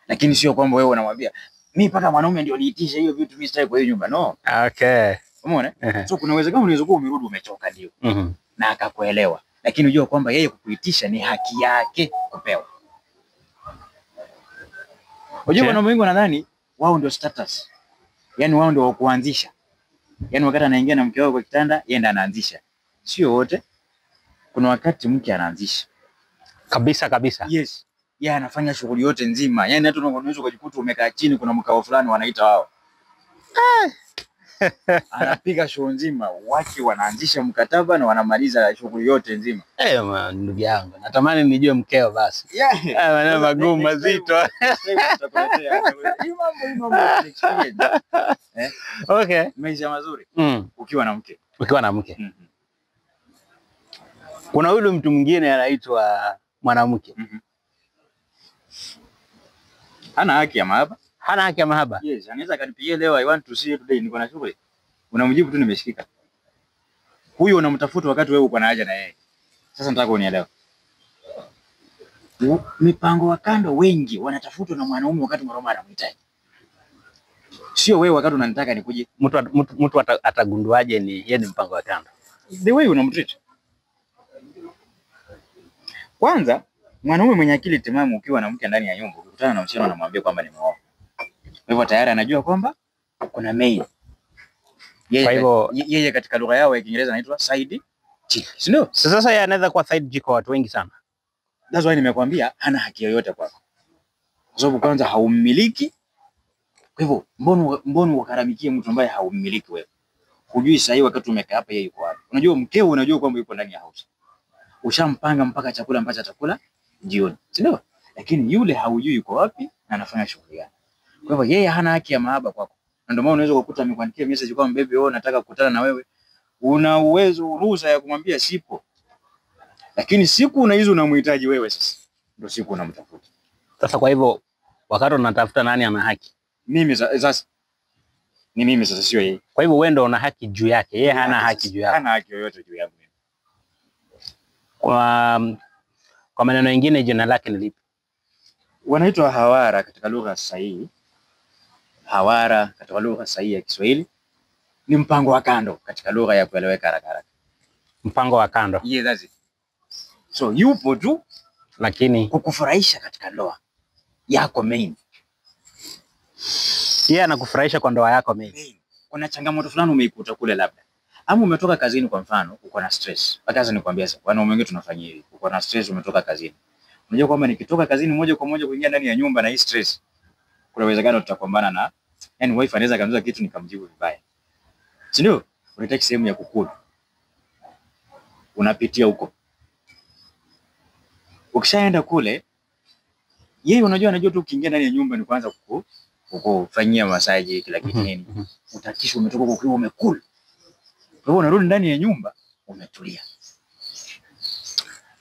Lakini sio kwamba wewe unamwambia mimi paka mwanaume ndio niitishe hiyo vitu mimi sitaki kwa hiyo nyumba. No.
Okay.
Umeona? So kuna uwezekano unaweza kuwa umerudi umechoka ndio. Na akakuelewa. Lakini unajua kwamba yeye kukuitisha ni haki yake kupewa. Unajua wanaume wengi wanadhani wao ndio status. Yaani wao ndio wa kuanzisha. Yaani wakati anaingia na mke wao kwa kitanda, yeye ndiye anaanzisha. Sio wote. Kuna wakati mke anaanzisha.
Kabisa.
Yes. Yeye anafanya shughuli yote nzima. Yaani hata unaweza kujikuta umekaa chini kuna mkao fulani wanaita wao. Anapiga show nzima, wake wanaanzisha mkataba na wanamaliza shughuli yote nzima.
Ndugu yangu, natamani nijue mkeo basi. Maneno magumu mazito. Okay.
Maisha mazuri. Ukiwa na mke.
Kuna yule mtu mwingine anaitwa mwanamke.
Hana haki ya mahaba.
Hana haki ya mahaba.
Yes, anaweza kanipigia leo I want to see you today niko na shughuli. Unamjibu tu nimeshikika. Huyo unamtafuta wakati wewe uko na haja na yeye. Sasa nataka unielewe. Mipango wa kando wengi wanatafutwa na mwanaume wakati mwanaume anamhitaji. Sio wewe wakati unanitaka nikuje.
Mtu atagunduaje ni yeye ni mpango wa kando?
The way unamtreat. Kwanza mwanaume mwenye akili timamu ukiwa na mke ndani ya nyumba, ukikutana na msichana unamwambia kwamba nimeoa. Kwa hivyo tayari anajua kwamba kuna mail. Yeye katika lugha yao ya Kiingereza anaitwa side chick. Sio?
Sasa yeye anaweza kuwa side chick kwa watu wengi sana.
That's why nimekwambia hana haki yoyote kwako. Kwa sababu kwanza haummiliki. Kwa hivyo mbona ukaramikie mtu ambaye haummiliki wewe? Hujui sahi wakati umekaa hapa yeye yuko wapi. Unajua mkeo unajua kwamba yuko ndani ya house. Ushampanga mpaka chakula ambacho atakula jioni. Sio? Lakini yule haujui yuko wapi na anafanya shughuli gani. Kwa hivyo yeye hana haki ya mahaba kwako. Ndio maana unaweza kukuta amekuandikia message kwamba baby wewe nataka kukutana na wewe. Una uwezo ruhusa ya kumwambia sipo. Lakini siku una hizo unamhitaji wewe sasa. Ndio siku unamtafuta.
Sasa kwa hivyo wakati unatafuta nani ana haki?
Mimi sasa. Ni mimi sasa sio yeye.
Kwa hivyo wewe ndio una haki juu yake. Yeye hana haki juu yake.
Hana haki yoyote juu yangu.
Kwa maneno mengine jina lake ni lipi?
Wanaitwa hawara katika lugha sahihi. Hawara katika lugha sahihi ya Kiswahili ni mpango wa kando katika lugha ya kueleweka haraka.
Mpango wa kando.
Yes, that's it. So yupo tu
lakini
kukufurahisha katika ndoa yako main.
Yeye anakufurahisha kwa ndoa yako main.
Kuna changamoto fulani umeikuta kule labda. Ama umetoka kazini kwa mfano, uko na stress. Hata nikwambia sasa, wanaume wengi tunafanyia hivi. Uko na stress umetoka kazini. Unajua kwamba nikitoka kazini moja kwa moja kuingia ndani ya nyumba na hii stress, kuna uwezekano tutakumbana na wife anaweza kaniuliza kitu nikamjibu vibaya. Si ndio? Unataka sehemu ya kukula. Unapitia huko. Ukishaenda kule, yeye anajua tu ukiingia ndani ya nyumba ni kwanza kukufanyia massage kila kitu nini. Utakisha umetoka ukiwa umekula. Kwa hivyo unarudi ndani ya nyumba umetulia.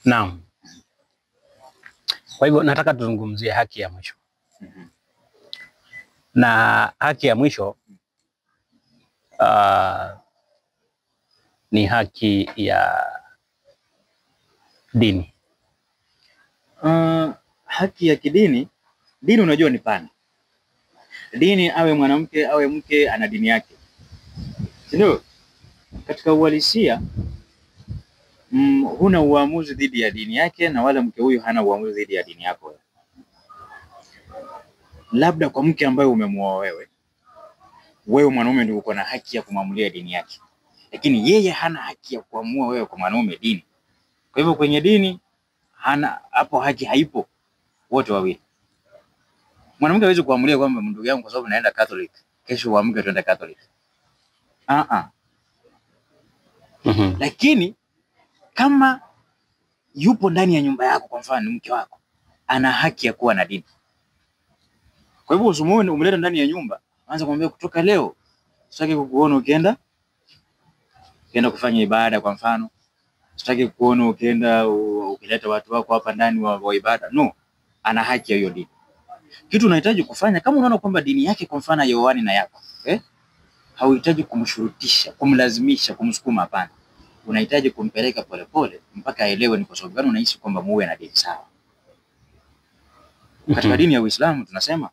Naam. Kwa hivyo nataka tuzungumzie haki ya mwisho. Na haki ya mwisho ni haki ya dini?
Haki ya kidini, dini unajua ni pana. Dini awe mwanamke awe mke ana dini yake. Ndio. Katika uhalisia huna uamuzi dhidi ya dini yake na wala mke huyu hana uamuzi dhidi ya dini yako. Labda kwa mke ambaye umemuoa wewe mwanaume ndio uko na haki ya kumwamulia dini yake. Lakini yeye hana haki ya kuamua wewe kwa mwanaume dini. Kwa hivyo kwenye dini hapo haki haipo wote wawili. Mwanamke hawezi kuamulia kwamba ndugu yangu kwa sababu naenda Catholic, kesho uamke tuende Catholic. Lakini kama yupo ndani ya nyumba yako, kwa mfano mke wako, ana haki ya kuwa na dini. Kwa hivyo usimuone umleta ndani ya nyumba, anza kumwambia kutoka leo sitaki kukuona ukienda kufanya ibada kwa mfano. Sitaki kukuona ukileta watu wako hapa ndani wa ibada. No, ana haki ya hiyo dini. Kitu unahitaji kufanya kama unaona kwamba dini yake kwa mfano yoani na yako, hauhitaji kumshurutisha, kumlazimisha, kumsukuma, hapana. Unahitaji kumpeleka polepole mpaka aelewe ni kwa sababu gani unahisi kwamba muwe na dini sawa. Katika dini ya Uislamu tunasema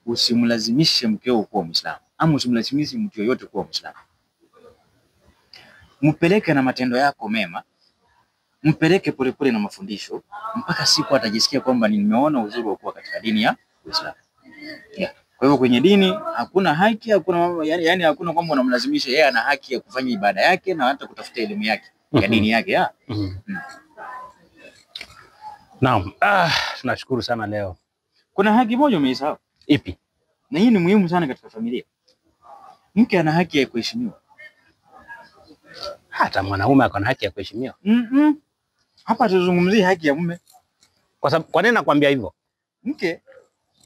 usimlazimishe mkeo kuwa Muislamu, ama usimlazimishe mtu yoyote kuwa Muislamu. Mpeleke na matendo yako mema, mpeleke polepole na mafundisho mpaka siku atajisikia kwamba nimeona uzuri wa kuwa katika dini ya Uislamu. Kwa hivyo kwenye dini hakuna haki, hakuna yani hakuna kwamba unamlazimisha. Yeye ana haki ya kufanya ibada yake na hata kutafuta elimu yake ya dini yake.
Naam, tunashukuru sana leo.
Kuna haki moja umeisahau.
Ipi?
Na hii ni muhimu sana katika familia. Mke ana haki ya kuheshimiwa.
Hata mwanaume ako na haki ya kuheshimiwa.
Hapa tuzungumzie haki ya mume.
Kwa nini nakwambia hivyo?
Mke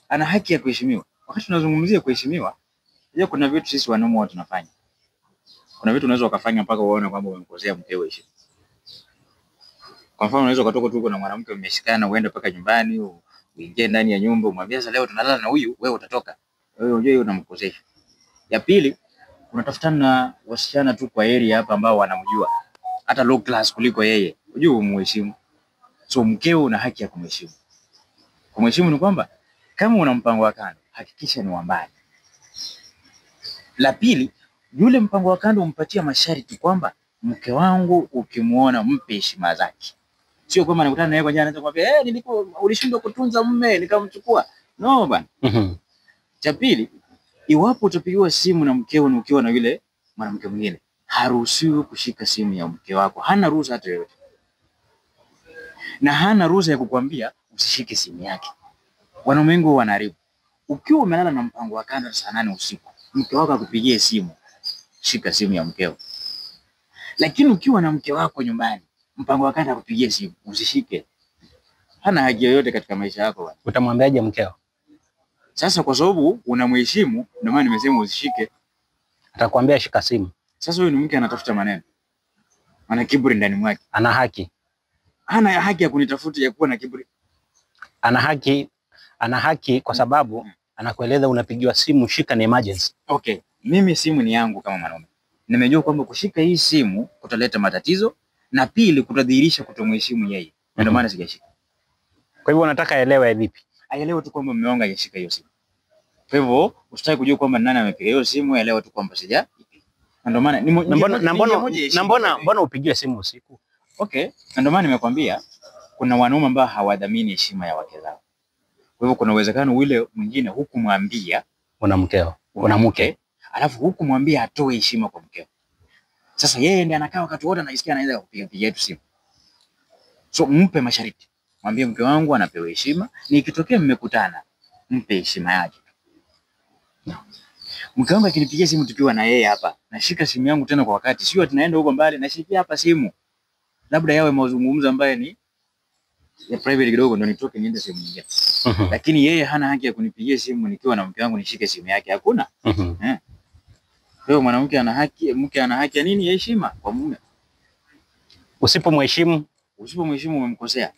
ana haki ya kuheshimiwa. Wakati tunazungumzia kuheshimiwa, hiyo kuna vitu sisi wanaume watu tunafanya. Kuna vitu unaweza ukafanya mpaka uone kwamba umemkosea mkeo heshima. Kwa mfano unaweza kutoka tu na mwanamke mmeshikana uende mpaka nyumbani, uingie ndani ya nyumba umwambie sasa leo tunalala na huyu, wewe utatoka. Wewe unajua unamkosesha. Ya pili, unatafutana na wasichana tu kwa area hapa ambao wanamjua. Hata low class kuliko yeye. Unajua umheshimu. So mkeo una haki ya kumheshimu. Kumheshimu ni kwamba kama una mpango wa kando, hakikisha ni wa mbali. La pili, yule mpango wa kando umpatia masharti kwamba mke wangu ukimuona mpe heshima zake. Sio kwamba nakutana naye kwa jana anaanza kumwambia ulishindwa kutunza mume nikamchukua. No bana. Cha pili, iwapo utapigiwa simu na mkeo na ukiwa na yule mwanamke mwingine, haruhusiwi kushika simu ya mke wako. Hana ruhusa hata yoyote. Na hana ruhusa ya kukwambia usishike simu yake. Wanaume wengi wanaharibu. Ukiwa umelala na mpango wa kando saa 8 usiku, mke wako akupigie simu, shika simu ya mkeo. Lakini ukiwa na mke wako nyumbani, mpango wa kando akupigie simu, usishike. Hana haki yoyote katika maisha yako bwana.
Utamwambiaje mkeo?
Sasa kwa sababu unamheshimu, ndio maana nimesema usishike.
Atakwambia shika simu. Sasa
huyu ni mke anatafuta maneno. Ana kiburi ndani mwake.
Ana haki.
Hana haki ya kunitafuta ya kuwa na kiburi.
Ana haki kwa sababu anakueleza unapigiwa simu, shika, ni emergency.
Okay, mimi simu ni yangu kama mwanaume. Nimejua kwamba kushika hii simu kutaleta matatizo na pili kutadhihirisha kutomheshimu yeye. Ndio maana sijashika.
Kwa hivyo unataka aelewe vipi?
Aelewe tu kwamba mume wangu hajashika hiyo simu. Kwa hivyo usitaki kujua kwamba nani amepiga hiyo simu, aelewe tu kwamba sija. Ndio maana
mbona upigiwe simu usiku?
Okay, ndio maana nimekwambia kuna wanaume ambao hawadhamini heshima ya wake zao. Kwa hivyo kuna uwezekano ule mwingine hukumwambia
una mkeo, una mke,
alafu hukumwambia atoe heshima kwa mkeo. Sasa yeye ndiye anakaa wakati wote anasikia anaweza kupiga tu simu. So mpe masharti. Mwambie mke wangu anapewa heshima, ni ikitokea mmekutana, mpe heshima yake. Mke wangu akinipigia simu tukiwa na yeye hapa, nashika simu yangu tena kwa wakati. Sio tunaenda huko mbali, nashikia hapa simu. Labda yawe mazungumzo ambayo ni ya private kidogo ndio nitoke niende sehemu nyingine. Lakini yeye hana haki ya kunipigia simu nikiwa na mke wangu nishike simu yake, hakuna. Kwa hiyo mwanamke ana haki, mke ana haki ya nini? Heshima kwa mume.
Usipomheshimu
umemkosea.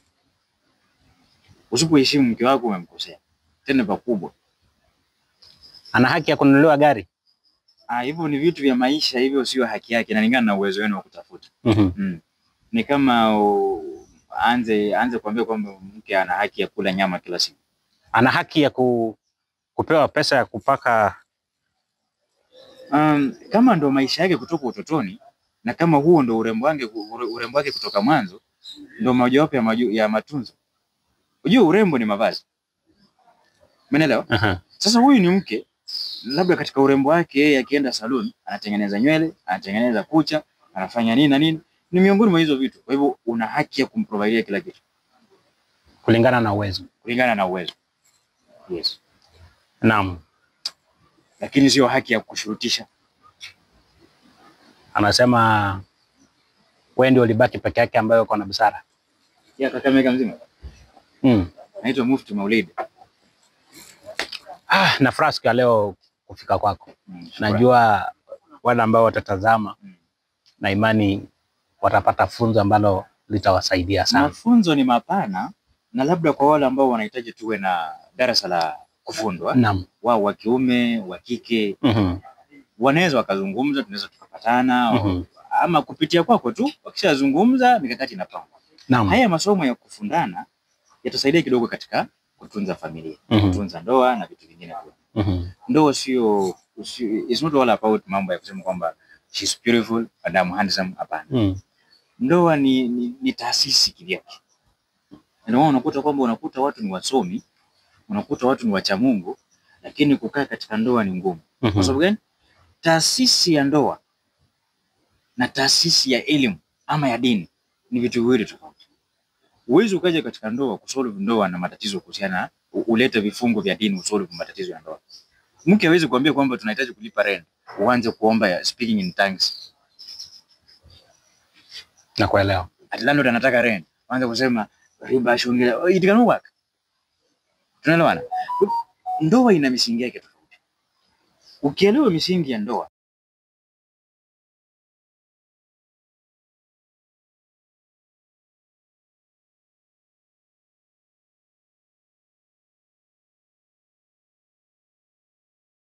Usipoheshimu mke wako umemkosea. Tena pakubwa.
Ana haki ya kununuliwa gari.
Hivyo ni vitu vya maisha, hivyo sio haki yake, inalingana na uwezo wenu wa kutafuta. Ni kama aanze kuambia kwamba mke ana haki ya kula nyama kila siku.
Ana haki ya kupewa pesa ya kupaka.
Kama ndo maisha yake kutoka utotoni, na kama huo ndo urembo wake kutoka mwanzo, ndo mojawapo ya matunzo. Unajua urembo ni mavazi. Umeelewa? Sasa huyu ni mke, labda katika urembo wake yeye akienda salon, anatengeneza nywele, anatengeneza kucha, anafanya nini na nini, ni miongoni mwa hizo vitu. Kwa hivyo una haki ya kumprovidea kila kitu
kulingana na uwezo.
Yes.
Naam.
Lakini sio haki ya kushurutisha.
Anasema wewe ndio ulibaki peke yake ambaye uko na busara.
Ya Kakamega mzima. Naitwa Mufti Maulid.
Nafurahi siku ya leo kufika kwako. Najua wale ambao watatazama na imani watapata funzo ambalo litawasaidia sana.
Mafunzo ni mapana, na labda kwa wale ambao wanahitaji tuwe na darasa la kufundwa.
Naam.
Wao wa kiume, wa kike, wanaweza wakazungumza, tunaweza tukapatana, ama kupitia kwako tu, wakishazungumza mikakati inapangwa.
Naam.
Haya masomo ya kufundana yatasaidia kidogo katika kutunza familia, kutunza ndoa na vitu vingine pia. Ndoa sio, it's not all about mambo ya kusema kwamba she's beautiful and I'm handsome, hapana. Ndoa ni taasisi kivyake. Ndio unakuta kwamba watu ni wasomi, unakuta watu ni wacha Mungu, lakini kukaa katika ndoa ni ngumu. Kwa sababu gani? Taasisi ya ndoa na taasisi ya elimu ama ya dini ni vitu viwili tofauti. Uwezo ukaja katika ndoa kusolve ndoa na matatizo kuhusiana, ulete vifungo vya dini usolve matatizo ya ndoa. Mke hawezi kuambia kwamba tunahitaji kulipa rent, uanze kuomba ya speaking in tongues.
Na kuelewa.
Landlord anataka rent, uanze kusema riba shongela, it can work. Tunaelewana? Ndoa ina misingi yake tofauti. Ukielewa misingi ya ndoa,